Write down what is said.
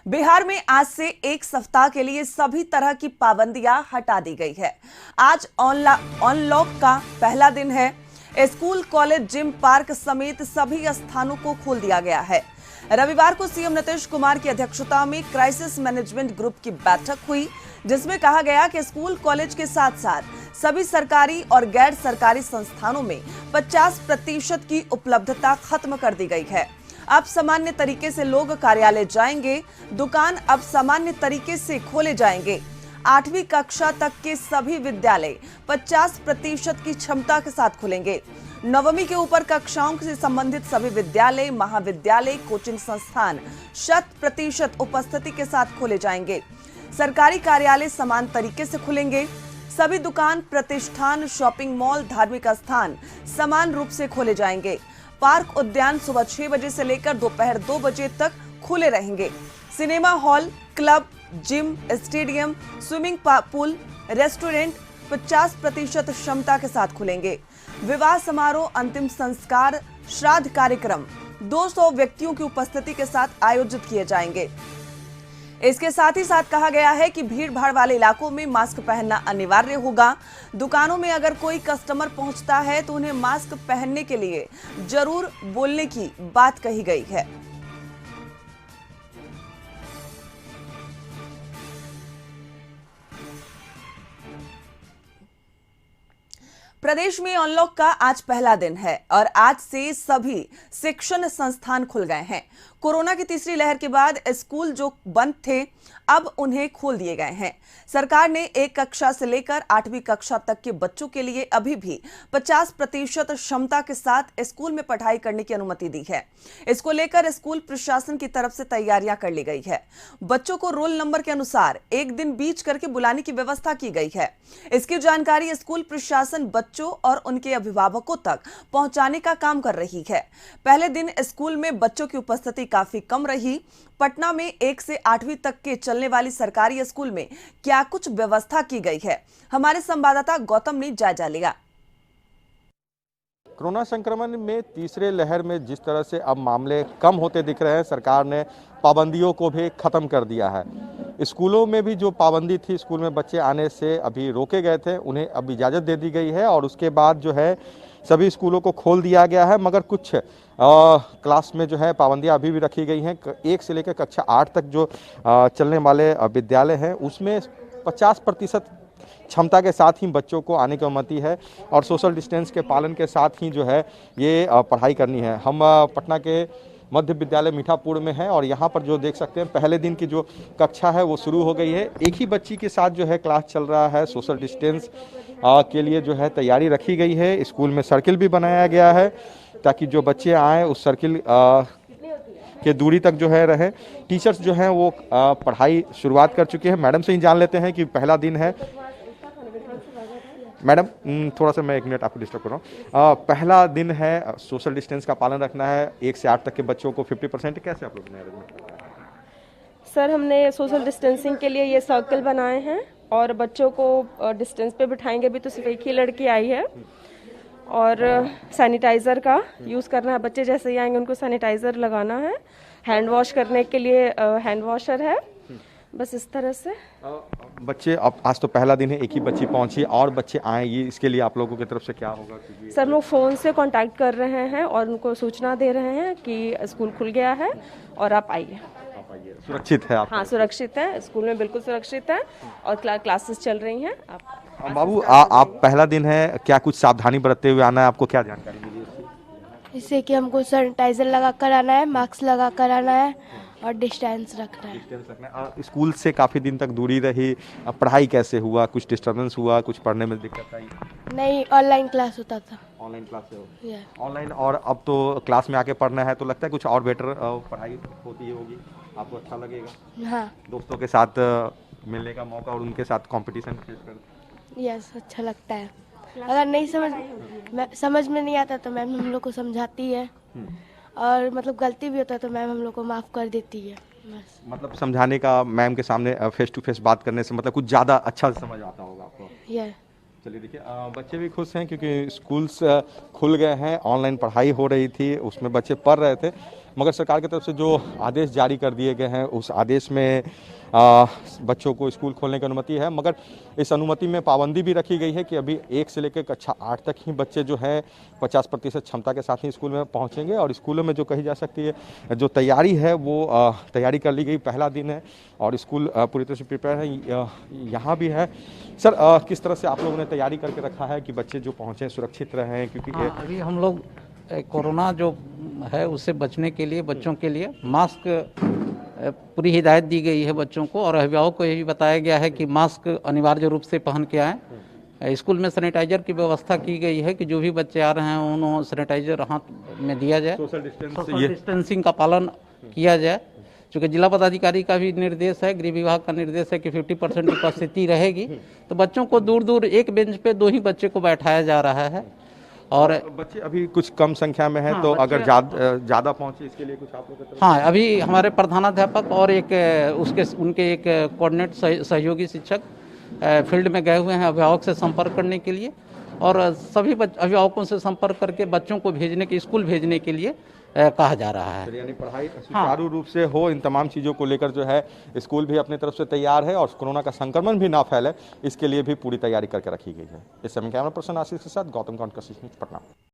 बिहार में आज से एक सप्ताह के लिए सभी तरह की पाबंदियां हटा दी गई है। आज अनलॉक का पहला दिन है। स्कूल, कॉलेज, जिम, पार्क समेत सभी स्थानों को खोल दिया गया है। रविवार को सीएम नीतीश कुमार की अध्यक्षता में क्राइसिस मैनेजमेंट ग्रुप की बैठक हुई, जिसमें कहा गया कि स्कूल, कॉलेज के साथ साथ सभी सरकारी और गैर सरकारी संस्थानों में 50% की उपलब्धता खत्म कर दी गई है। अब सामान्य तरीके से लोग कार्यालय जाएंगे। दुकान अब सामान्य तरीके से खोले जाएंगे। 8वीं कक्षा तक के सभी विद्यालय 50% की क्षमता के साथ खुलेंगे। 9वीं के ऊपर कक्षाओं से संबंधित सभी विद्यालय, महाविद्यालय, कोचिंग संस्थान 100% उपस्थिति के साथ खोले जाएंगे। सरकारी कार्यालय समान तरीके से खुलेंगे। सभी दुकान, प्रतिष्ठान, शॉपिंग मॉल, धार्मिक स्थान समान रूप से खोले जाएंगे। पार्क, उद्यान सुबह 6 बजे से लेकर दोपहर 2 बजे तक खुले रहेंगे। Cinema hall, club, gym, stadium, swimming pool, restaurant 50% क्षमता के साथ खुलेंगे। विवाह समारोह, अंतिम संस्कार, श्राद्ध कार्यक्रम 200 व्यक्तियों की उपस्थिति के साथ आयोजित किए जाएंगे। इसके साथ ही साथ कहा गया है कि भीड़ भाड़ वाले इलाकों में मास्क पहनना अनिवार्य होगा। दुकानों में अगर कोई कस्टमर पहुंचता है तो उन्हें मास्क पहनने के लिए जरूर बोलने की बात कही गई है। प्रदेश में अनलॉक का आज पहला दिन है और आज से सभी शिक्षण संस्थान खुल गए हैं। कोरोना की तीसरी लहर के बाद स्कूल जो बंद थे, अब उन्हें खोल दिए गए हैं। सरकार ने 1 कक्षा से लेकर 8वीं कक्षा तक के बच्चों के लिए अभी भी 50% क्षमता के साथ स्कूल में पढ़ाई करने की अनुमति दी है। इसको लेकर स्कूल प्रशासन की तरफ से तैयारियां कर ली गई है। बच्चों को रोल नंबर के अनुसार एक दिन बीच करके बुलाने की व्यवस्था की गई है। इसकी जानकारी स्कूल प्रशासन बच्चों और उनके अभिभावकों तक पहुंचाने का काम कर रही है। पहले दिन स्कूल में बच्चों की उपस्थिति काफी कम रही। पटना में 1 से 8वीं तक के चलने वाली सरकारी स्कूल में क्या कुछ व्यवस्था की गई है, हमारे संवाददाता गौतम ने जायजा लिया। कोरोना संक्रमण में तीसरे लहर में जिस तरह से अब मामले कम होते दिख रहे हैं, सरकार ने पाबंदियों को भी खत्म कर दिया है। स्कूलों में भी जो पाबंदी थी, स्कूल में बच्चे आने से अभी रोके गए थे, उन्हें अब इजाज़त दे दी गई है और उसके बाद जो है सभी स्कूलों को खोल दिया गया है। मगर कुछ क्लास में जो है पाबंदियां अभी भी रखी गई हैं। 1 से लेकर कक्षा 8 तक जो चलने वाले विद्यालय हैं, उसमें 50% क्षमता के साथ ही बच्चों को आने की अनुमति है और सोशल डिस्टेंस के पालन के साथ ही जो है ये पढ़ाई करनी है। हम पटना के मध्य विद्यालय मीठापुर में है और यहाँ पर जो देख सकते हैं, पहले दिन की जो कक्षा है वो शुरू हो गई है। एक ही बच्ची के साथ जो है क्लास चल रहा है। सोशल डिस्टेंस के लिए जो है तैयारी रखी गई है। स्कूल में सर्किल भी बनाया गया है ताकि जो बच्चे आए उस सर्किल के दूरी तक जो है रहे। टीचर्स जो हैं वो पढ़ाई शुरुआत कर चुके हैं। मैडम से ही जान लेते हैं कि पहला दिन है। मैडम, थोड़ा सा मैं 1 मिनट आपको डिस्टर्ब कर रहा हूँ। पहला दिन है, सोशल डिस्टेंस का पालन रखना है। 1 से 8 तक के बच्चों को 50%। कैसे आप लोग ने अरेंजमेंट? सर, हमने सोशल डिस्टेंसिंग के लिए ये सर्कल बनाए हैं और बच्चों को डिस्टेंस पे बिठाएंगे भी तो सिर्फ एक ही लड़की आई है और सैनिटाइज़र का यूज़ करना है। बच्चे जैसे ही आएंगे उनको सैनिटाइज़र लगाना है। हैंड वॉश करने के लिए हैंड वॉशर है। बस इस तरह से बच्चे, अब आज तो पहला दिन है, एक ही बच्ची पहुंची और बच्चे आए, ये इसके लिए आप लोगों की तरफ से क्या होगा? सर, लोग फ़ोन से कांटेक्ट कर रहे हैं और उनको सूचना दे रहे हैं कि स्कूल खुल गया है और आप आइए। सुरक्षित है आप? हाँ, सुरक्षित है। स्कूल में बिल्कुल सुरक्षित है और क्लासेस चल रही हैं। आप बाबू, आप पहला दिन है, क्या कुछ सावधानी बरतते हुए आना है? आपको क्या जानकारी मिली? इससे कि हमको सैनिटाइजर लगा कर आना है, मास्क लगा कर आना है और डिस्टेंस रखना है। स्कूल से काफ़ी दिन तक दूरी रही, पढ़ाई कैसे हुआ? कुछ डिस्टर्बेंस हुआ? कुछ पढ़ने में दिक्कत आई? नहीं, ऑनलाइन क्लास होता था। ऑनलाइन क्लास से ऑनलाइन, और अब तो क्लास में आके पढ़ना है तो लगता है कुछ और बेटर पढ़ाई होती होगी, आपको अच्छा लगेगा? हाँ। दोस्तों के साथ मिलने का मौका और उनके साथ कंपटीशन फेस कर? यस, अच्छा लगता है। अगर नहीं समझ में नहीं आता तो मैम हम लोग को समझाती है और मतलब गलती भी होता है तो मैम हम लोग को माफ़ कर देती है। बस मतलब समझाने का, मैम के सामने फेस टू फेस बात करने से मतलब कुछ ज़्यादा अच्छा समझ आता होगा आपको? यस। चलिए, देखिए, बच्चे भी खुश हैं क्योंकि स्कूल्स खुल गए हैं। ऑनलाइन पढ़ाई हो रही थी, उसमें बच्चे पढ़ रहे थे। मगर सरकार की तरफ से जो आदेश जारी कर दिए गए हैं उस आदेश में बच्चों को स्कूल खोलने की अनुमति है, मगर इस अनुमति में पाबंदी भी रखी गई है कि अभी 1 से लेकर कक्षा 8 तक ही बच्चे जो हैं 50% क्षमता के साथ ही स्कूल में पहुंचेंगे। और स्कूलों में जो कही जा सकती है जो तैयारी है वो तैयारी कर ली गई, पहला दिन है और स्कूल पूरी तरह से प्रिपेयर है, यहाँ भी है। सर किस तरह से आप लोगों ने तैयारी करके रखा है कि बच्चे जो पहुँचे सुरक्षित रहें, क्योंकि अभी हम लोग कोरोना जो है उससे बचने के लिए बच्चों के लिए मास्क पूरी हिदायत दी गई है बच्चों को, और अभिभावक को ये भी बताया गया है कि मास्क अनिवार्य रूप से पहन के आएँ। स्कूल में सैनिटाइजर की व्यवस्था की गई है कि जो भी बच्चे आ रहे हैं उन्हें सैनिटाइजर हाथ में दिया जाए, सोशल डिस्टेंसिंग का पालन किया जाए। चूँकि जिला पदाधिकारी का भी निर्देश है, गृह विभाग का निर्देश है कि 50% उपस्थिति रहेगी, तो बच्चों को दूर दूर एक बेंच पे 2 ही बच्चे को बैठाया जा रहा है। और बच्चे अभी कुछ कम संख्या में हैं, तो अगर ज़्यादा पहुंचे इसके लिए कुछ आप लोगों की तरफ? हाँ, अभी हमारे प्रधानाध्यापक और उनके एक कोऑर्डिनेट सहयोगी शिक्षक फील्ड में गए हुए हैं अभिभावक से संपर्क करने के लिए, और सभी अभिभावकों से संपर्क करके बच्चों को स्कूल भेजने के लिए कहा जा रहा है। यानी पढ़ाई सुचारू रूप से हो, इन तमाम चीज़ों को लेकर जो है स्कूल भी अपनी तरफ से तैयार है और कोरोना का संक्रमण भी ना फैले इसके लिए भी पूरी तैयारी करके रखी गई है। इस समय कैमरा पर्सन आशीष के साथ गौतम कौंड, कशिश न्यूज़, पटना।